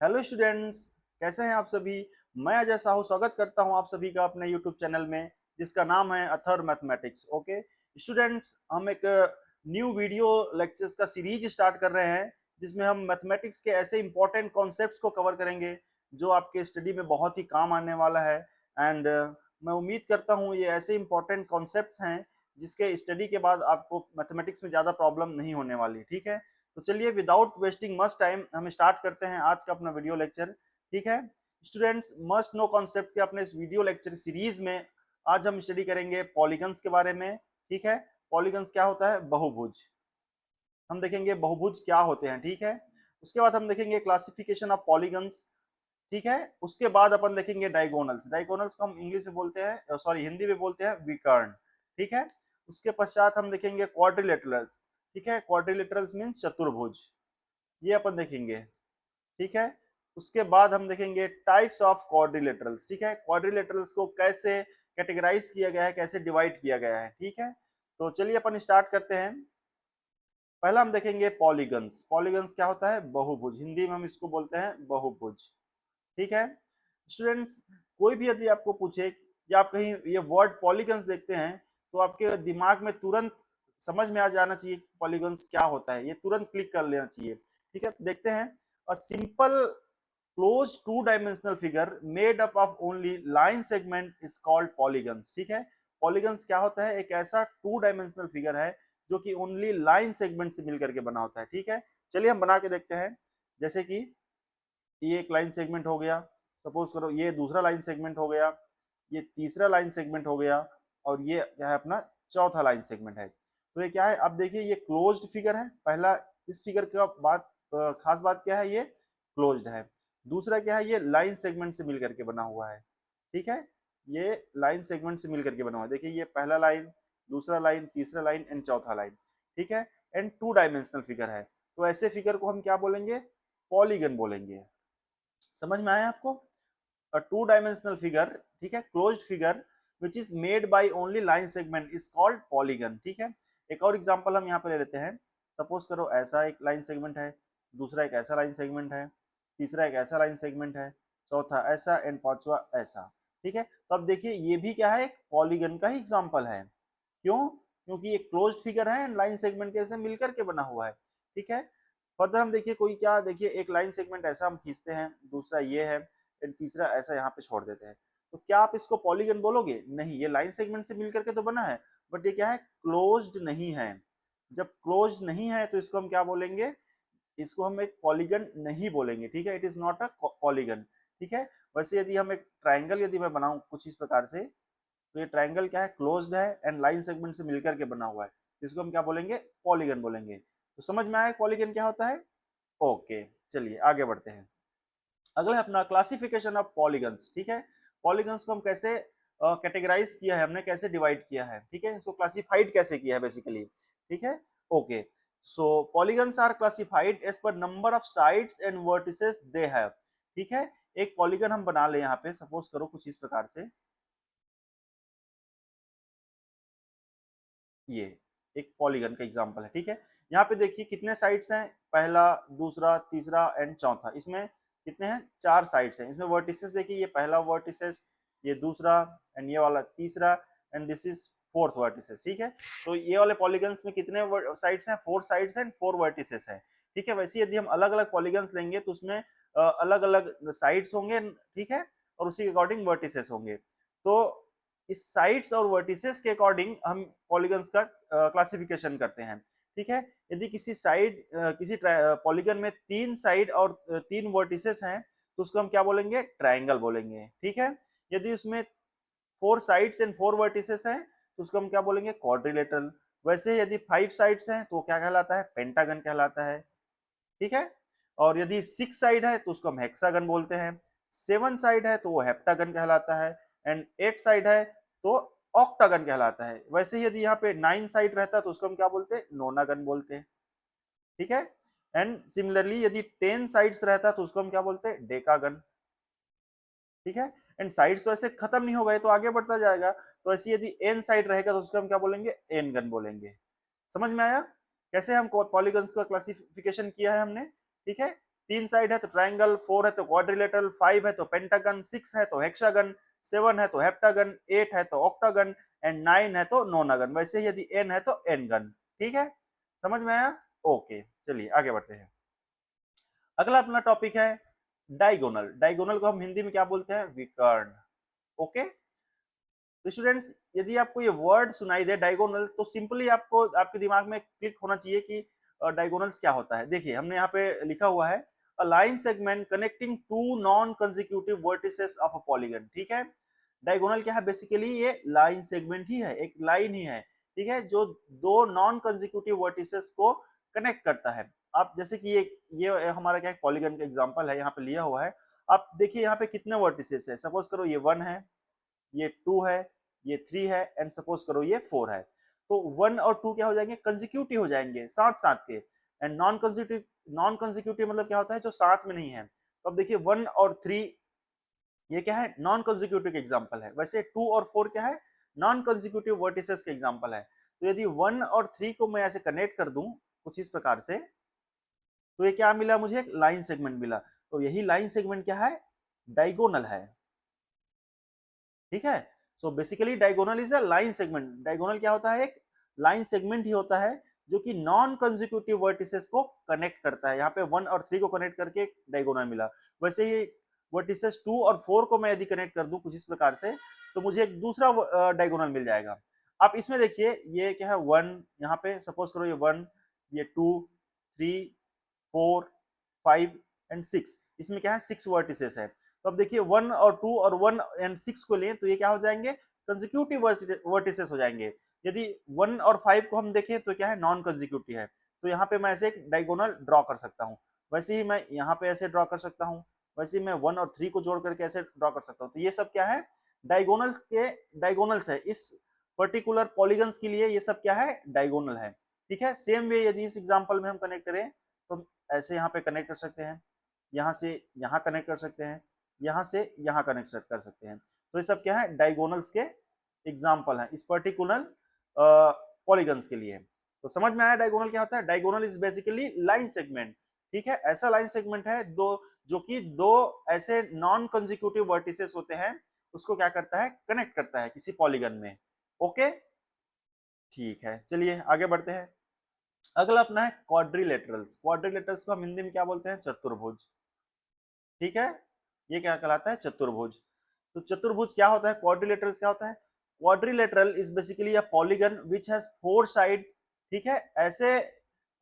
Hello students, कैसे हैं आप सभी। मैं अजय साहू स्वागत करता हूं आप सभी का अपने यूट्यूब चैनल में जिसका नाम है अथर मैथमेटिक्स। ओके स्टूडेंट्स, हम एक न्यू वीडियो लेक्चर्स का सीरीज स्टार्ट कर रहे हैं जिसमें हम मैथमेटिक्स के ऐसे इंपॉर्टेंट कॉन्सेप्ट्स को कवर करेंगे जो आपके स्टडी में बहुत ही काम आने वाला है। एंड मैं उम्मीद करता हूं ये ऐसे इंपॉर्टेंट कॉन्सेप्ट्स हैं जिसके स्टडी के बाद आपको मैथमेटिक्स में ज़्यादा प्रॉब्लम नहीं होने वाली। ठीक है, तो चलिए विदाउट वेस्टिंग मच टाइम हम स्टार्ट करते हैं आज का अपना वीडियो लेक्चर। ठीक है स्टूडेंट्स, मस्ट नो कॉन्सेप्ट के अपने इस वीडियो लेक्चर सीरीज में आज हम स्टडी करेंगे पॉलीगन्स के बारे में। ठीक है, पॉलीगन्स क्या होता है, बहुभुज। हम देखेंगे बहुभुज क्या होते हैं। ठीक है, उसके बाद हम देखेंगे क्लासिफिकेशन ऑफ पॉलीगन्स। ठीक है, उसके बाद अपन देखेंगे डायगोनल्स। डायगोनल्स को हम इंग्लिश में बोलते हैं, सॉरी हिंदी में बोलते हैं विकर्ण। ठीक है, उसके पश्चात हम देखेंगे क्वाड्रिलेटरल्स। ठीक है, क्वाड्रिलेटरल्स मीन्स चतुर्भुज, ये अपन देखेंगे। ठीक है, उसके बाद हम देखेंगे टाइप्स ऑफ क्वाड्रिलेटरल्स। ठीक है, क्वाड्रिलेटरल्स को कैसे कैटेगराइज किया गया है, कैसे डिवाइड किया गया है। ठीक है, तो चलिए अपन स्टार्ट करते हैं। पहला हम देखेंगे पॉलीगन्स। पॉलीगन्स क्या होता है, बहुभुज। हिंदी में हम इसको बोलते हैं बहुभुज। ठीक है स्टूडेंट्स, कोई भी यदि आपको पूछे या आप कहीं ये वर्ड पॉलीगन्स देखते हैं तो आपके दिमाग में तुरंत समझ में आ जाना चाहिए कि पॉलीगन्स क्या होता है, ये तुरंत क्लिक कर लेना चाहिए। ठीक है, तो देखते हैं। A simple close two dimensional figure made up of only line segment is called polygons. ठीक है, पॉलीगन्स क्या होता है, एक ऐसा टू डायमेंशनल फिगर है जो कि ओनली लाइन सेगमेंट से मिलकर के बना होता है। ठीक है, चलिए हम बना के देखते हैं। जैसे कि ये एक लाइन सेगमेंट हो गया, सपोज करो ये दूसरा लाइन सेगमेंट हो गया, ये तीसरा लाइन सेगमेंट हो गया, और ये क्या है अपना चौथा लाइन सेगमेंट है। तो ये क्या है, अब देखिए ये क्लोज्ड फिगर है। पहला इस फिगर का बात खास बात क्या है, ये क्लोज्ड है। दूसरा क्या है, ये लाइन सेगमेंट से मिलकर के बना हुआ है। ठीक है, ये लाइन सेगमेंट से मिलकर के बना हुआ है। देखिए ये पहला लाइन, दूसरा लाइन, तीसरा लाइन एंड चौथा लाइन। ठीक है, एंड टू डायमेंशनल फिगर है, तो ऐसे फिगर को हम क्या बोलेंगे, पॉलीगन बोलेंगे। समझ में आया आपको, a two dimensional figure, ठीक है, closed figure which is made by only line segment is called polygon। ठीक है, एक और एग्जांपल हम यहाँ पे ले लेते हैं। सपोज करो ऐसा एक लाइन सेगमेंट है, दूसरा एक ऐसा लाइन सेगमेंट है, तीसरा एक ऐसा लाइन सेगमेंट है, चौथा ऐसा एंड पांचवा ऐसा। ठीक है, तो अब देखिए ये भी क्या है, एक पॉलीगन का ही एग्जांपल है। क्यों, क्योंकि ये क्लोज्ड फिगर है एंड लाइन सेगमेंट के से मिलकर के बना हुआ है। ठीक है, फर्दर हम देखिए कोई क्या, देखिए एक लाइन सेगमेंट ऐसा हम खींचते हैं, दूसरा ये है एंड तीसरा ऐसा यहाँ पे छोड़ देते हैं। तो क्या आप इसको पॉलीगन बोलोगे, नहीं, ये लाइन सेगमेंट से मिलकर के तो बना है, बट ये क्या है, क्लोज्ड नहीं है। जब क्लोज्ड नहीं है तो इसको हम क्या बोलेंगे, इसको हम एक पॉलीगन नहीं बोलेंगे। ठीक है, it is not a polygon. ठीक है, वैसे यदि हम एक ट्राइंगल यदि मैं बनाऊं कुछ इस प्रकार से, तो ये ट्राइंगल क्या है, क्लोज्ड है एंड लाइन सेगमेंट से मिलकर के बना हुआ है, इसको हम क्या बोलेंगे, पॉलीगन बोलेंगे। तो समझ में आया पॉलीगन क्या होता है। ओके, चलिए आगे बढ़ते हैं। अगला है अपना क्लासिफिकेशन ऑफ पॉलीगन्स। ठीक है, पॉलीगन्स को हम कैसे कैटेगराइज किया है, हमने कैसे डिवाइड किया है। ठीक है, इसको क्लासिफाइड कैसे किया है बेसिकली। ठीक है, okay, so polygons are classified as per number of sides and vertices they have. ठीक है, एक पॉलीगन हम बना ले यहाँ पे, सपोज करो कुछ इस प्रकार से, ये एक पॉलीगन का एग्जांपल है। ठीक है, यहाँ पे देखिए कितने साइड्स हैं, पहला, दूसरा, तीसरा एंड चौथा। इसमें कितने हैं, चार साइड्स हैं। इसमें वर्टिसेस देखिए, ये पहला वर्टिसेस, ये दूसरा एंड ये वाला तीसरा and this is fourth vertices. ठीक है, तो ये वाले पॉलीगन्स में कितने साइड्स हैं, four sides and four vertices हैं। ठीक है, वैसे यदि हम अलग अलग पॉलीगन्स लेंगे तो उसमें अलग अलग साइड्स होंगे। ठीक है, और उसी के अकॉर्डिंग वर्टिसेस होंगे। तो इस साइड्स और वर्टिसेस के अकॉर्डिंग हम पॉलीगन्स का क्लासिफिकेशन करते हैं। ठीक है, यदि किसी साइड किसी पॉलीगन में तीन साइड और तीन वर्टिसेस हैं तो उसको हम क्या बोलेंगे, ट्राइंगल बोलेंगे। ठीक है, यदि उसमें four sides and four vertices हैं तो उसको हम क्या बोलेंगे, क्वाड्रिलेटरल। वैसे यदि फाइव साइड्स हैं तो क्या कहलाता है, पेंटागन कहलाता है। ठीक है, और यदि सिक्स साइड है तो उसको हम हेक्सागन बोलते हैं, सेवन साइड है तो वो हेप्टागन कहलाता है, एंड एट साइड है तो ऑक्टागन कहलाता है। वैसे ही यदि यहाँ पे नाइन साइड रहता है तो उसको हम क्या बोलते हैं, नोनागन बोलते हैं। ठीक है, एंड सिमिलरली यदि टेन साइड्स रहता है तो उसको हम क्या बोलते हैं, डेकागन। ठीक है, एंड साइड्स तो ऐसे खत्म नहीं हो गए तो आगे बढ़ता जाएगा, तो ऐसे यदि एन साइड रहेगा तो उसको हम क्या बोलेंगे, एन गन बोलेंगे। समझ में आया कैसे हम पॉलीगन्स का क्लासिफिकेशन किया है हमने। ठीक है, 3 साइड है तो ट्रायंगल, 4 है तो क्वाड्रिलेटरल, 5 है तो पेंटागन, 6 है तो हेक्सागन, 7 है तो हेप्टागन, 8 है तो ऑक्टागन एंड 9 है तो नोनागन। वैसे यदि n है तो n गन। ठीक है, समझ में आया? ओके, चलिए आगे बढ़ते हैं। अगला अपना टॉपिक है डायगोनल। डायगोनल को हम हिंदी में क्या बोलते हैं? विकर्ण। ओके, तो स्टूडेंट्स यदि आपको ये वर्ड सुनाई दे डायगोनल, तो सिंपली आपको आपके दिमाग में क्लिक होना चाहिए कि डायगोनल्स क्या होता है। देखिए हमने यहाँ पे लिखा हुआ है a line segment connecting two non consecutive vertices of a polygon. ठीक है, डायगोनल क्या है? बेसिकली ये लाइन सेगमेंट ही है, एक लाइन ही है, ठीक है, जो दो नॉन कंसेक्यूटिव वर्टिसेस को कनेक्ट करता है। आप जैसे कि ये हमारा क्या पॉलीगन का एग्जांपल है, यहाँ पे लिया हुआ है। आप देखिए यहाँ पे कितने वर्टिसेस है, सपोज करो ये 1 है, ये 2 है, ये 3 है एंड सपोज करो ये 4 है। तो 1 और 2 क्या हो जाएंगे? कंसेक्यूटिव हो जाएंगे, साथ साथ के। एंड नॉन कंसेक्यूटिव मतलब क्या होता है? जो साथ में नहीं है। तो अब देखिए 1 और 3 ये क्या है? नॉन कंसेक्यूटिव के एग्जांपल है। वैसे 2 और 4 क्या है? नॉन कंसेक्यूटिव वर्टिसेस के एग्जांपल है। तो यदि 1 और 3 को मैं ऐसे कनेक्ट कर दूं कुछ इस प्रकार से, तो ये क्या मिला मुझे? एक लाइन सेगमेंट मिला। तो यही लाइन सेगमेंट क्या है? डायगोनल है। ठीक है, so basically diagonal is a line segment. Diagonal क्या होता है? एक लाइन सेगमेंट ही होता है जो कि नॉन कंसेक्यूटिव वर्टिसेस को कनेक्ट करता है। यहाँ पे 1 और 3 को कनेक्ट करके डायगोनल मिला। वैसे ही वर्टिसेस 2 और 4 को मैं यदि कनेक्ट कर दूं कुछ इस प्रकार से, तो मुझे एक दूसरा डायगोनल मिल जाएगा। आप इसमें देखिए ये क्या है? 1, यहाँ पे सपोज करो ये 1, ये 2, 3, 4, 5 एंड 6, इसमें क्या है? 6 वर्टिसेस है। तो अब देखिए 1 और 2 और 1 एंड 6 को लें तो ये क्या हो जाएंगे? कंसेक्यूटिव वर्टिसेस हो जाएंगे। यदि 1 और 5 को हम देखें तो क्या है? नॉन कंसेक्यूटिव है। तो यहाँ पे मैं ऐसे एक डायगोनल ड्रॉ कर सकता हूँ। वैसे ही मैं यहाँ पे ऐसे ड्रॉ कर सकता हूँ। वैसे ही मैं 1 और 3 को जोड़ करके ऐसे ड्रॉ कर सकता हूँ। तो ये सब क्या है? डायगोनल्स के डायगोनल्स है। इस पर्टिकुलर पॉलीगन्स के लिए ये सब क्या है? डायगोनल है। ठीक है, सेम वे यदि इस एग्जाम्पल में हम कनेक्ट करें तो ऐसे यहाँ पे कनेक्ट कर सकते हैं, यहाँ से यहाँ कनेक्ट कर सकते हैं, यहाँ से यहाँ कनेक्ट कर सकते हैं। तो ये सब क्या है? डायगोनल्स के एग्जाम्पल हैं इस पर्टिकुलर पॉलीगन्स के लिए। तो समझ में आया डायगोनल क्या होता है? Diagonal is basically line segment. ठीक है, ऐसा लाइन सेगमेंट है दो जो कि दो ऐसे नॉन कंसेक्यूटिव वर्टिसेस होते हैं, उसको क्या करता है? कनेक्ट करता है किसी पॉलीगन में। ओके, ठीक है, चलिए आगे बढ़ते हैं। अगला अपना है क्वाड्रिलेटरल्स। क्वाड्रिलेटरल्स को हम हिंदी में क्या बोलते हैं? चतुर्भुज। ठीक है, ये क्या कहलाता है? चतुर्भुज। तो चतुर्भुज क्या होता है? क्वाड्रिलेटरल्स क्या होता है? Quadrilateral is basically a polygon which has 4 side. ठीक है, ऐसे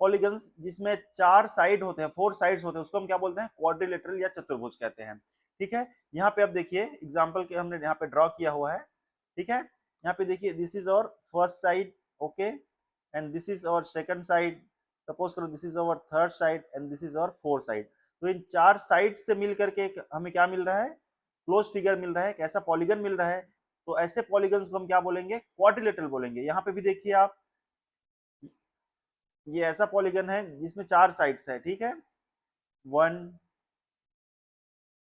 पॉलीगन्स जिसमें 4 साइड होते हैं, 4 साइड्स होते हैं, उसको हम क्या बोलते हैं? क्वाड्रिलेटरल या चतुर्भुज कहते हैं। ठीक है, यहाँ पे आप देखिए एग्जांपल के हमने यहाँ पे ड्रॉ किया हुआ है। ठीक है, यहाँ पे देखिए this is our first side, okay, and this is our second side, suppose करो this is our third side and this is our fourth side. तो इन 4 साइड से मिल करके हमें क्या मिल रहा है? क्लोज फिगर मिल रहा है, कैसा पॉलीगन मिल रहा है। तो ऐसे पॉलीगन्स को हम क्या बोलेंगे? क्वाड्रिलेटरल बोलेंगे। यहाँ पे भी देखिए आप, ये ऐसा पॉलीगन है जिसमें 4 साइड्स है। ठीक है, 1,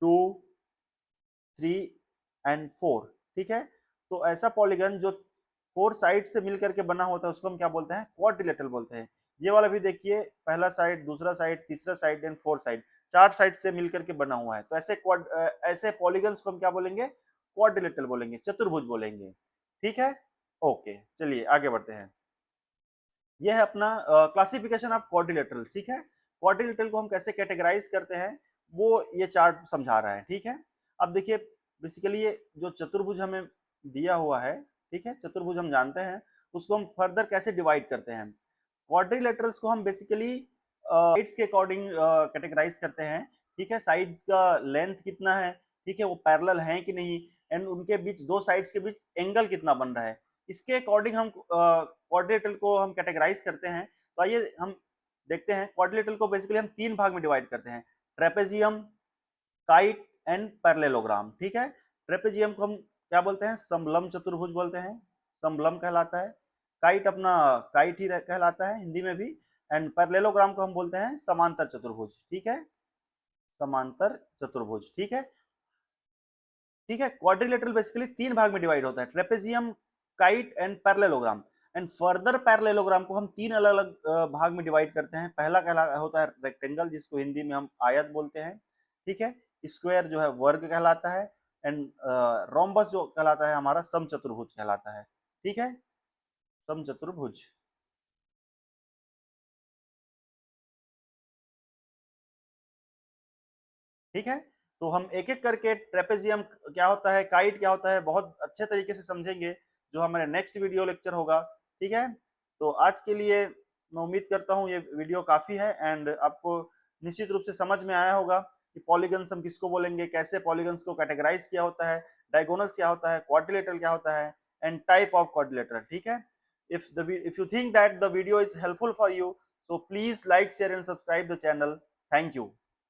2, 3 एंड 4। ठीक है, तो ऐसा पॉलीगन जो 4 साइड से मिलकर के बना होता है उसको हम क्या बोलते हैं? क्वाड्रिलेटरल बोलते हैं। ये वाला भी देखिए, पहला साइड, दूसरा साइड, तीसरा side and fourth side, 4 side से मिलकर के बना हुआ है। तो ऐसे पॉलीगन्स को हम क्या बोलेंगे? क्वाड्रिलेटरल बोलेंगे, चतुर्भुज बोलेंगे। ठीक है, ओके, चलिए आगे बढ़ते हैं। यह है अपना क्लासिफिकेशन ऑफ क्वाड्रिलेटरल। ठीक है, क्वाड्रिलेटरल को हम कैसे कैटेगराइज करते हैं वो ये चार्ट समझा रहा है। ठीक है, अब देखिए बेसिकली ये जो चतुर्भुज हमें दिया हुआ है, ठीक है, चतुर्भुज हम जानते हैं, उसको हम फर्दर कैसे डिवाइड करते हैं। क्वाड्रिलेटरल्स को हम बेसिकली साइड्स के अकॉर्डिंग कैटेगराइज करते हैं। ठीक है, साइड्स का लेंथ कितना है, ठीक है, वो पैरेलल हैं कि नहीं, एंड उनके बीच, दो साइड्स के बीच एंगल कितना बन रहा है, इसके अकॉर्डिंग हम क्वाड्रिलेटरल को हम कैटेगराइज करते हैं। तो आइए हम देखते हैं। क्वाड्रिलेटरल को बेसिकली हम 3 भाग में डिवाइड करते हैं, ट्रेपेजियम, काइट एंड पैरेललोग्राम। ठीक है, ट्रेपेजियम को हम क्या बोलते हैं? समलंब चतुर्भुज बोलते हैं, समलंब कहलाता है। काइट अपना काइट ही कहलाता है हिंदी में भी। एंड पैरेललोग्राम को हम बोलते हैं समांतर चतुर्भुज। ठीक है, समांतर चतुर्भुज। ठीक है, ठीक है, क्वाड्रिलेटरल बेसिकली 3 भाग में डिवाइड होता है, trapezium, kite and parallelogram. And further parallelogram को हम तीन अलग अलग भाग में डिवाइड करते हैं। पहला कहला होता है रेक्टेंगल, जिसको हिंदी में हम आयत बोलते हैं, ठीक है। स्क्वायर जो है वर्ग कहलाता है, एंड रोम्बस जो कहलाता है हमारा समचतुर्भुज कहलाता है, ठीक है, समचतुर्भुज। ठीक है, तो हम एक एक करके ट्रेपेजियम क्या होता है, काइट क्या होता है, बहुत अच्छे तरीके से समझेंगे जो हमारे नेक्स्ट वीडियो लेक्चर होगा, ठीक है। तो आज के लिए मैं उम्मीद करता हूँ ये वीडियो काफी है, एंड आपको निश्चित रूप से समझ में आया होगा कि पॉलीगन्स हम किसको बोलेंगे, कैसे पॉलीगन्स को कैटेगराइज किया होता है, डायगोनल्स क्या होता है, क्वाड्रिलेटरल क्या होता है, एंड टाइप ऑफ क्वाड्रिलेटरल, ठीक है। if you think that the video is helpful for you, so please like, share and subscribe the channel. Thank you.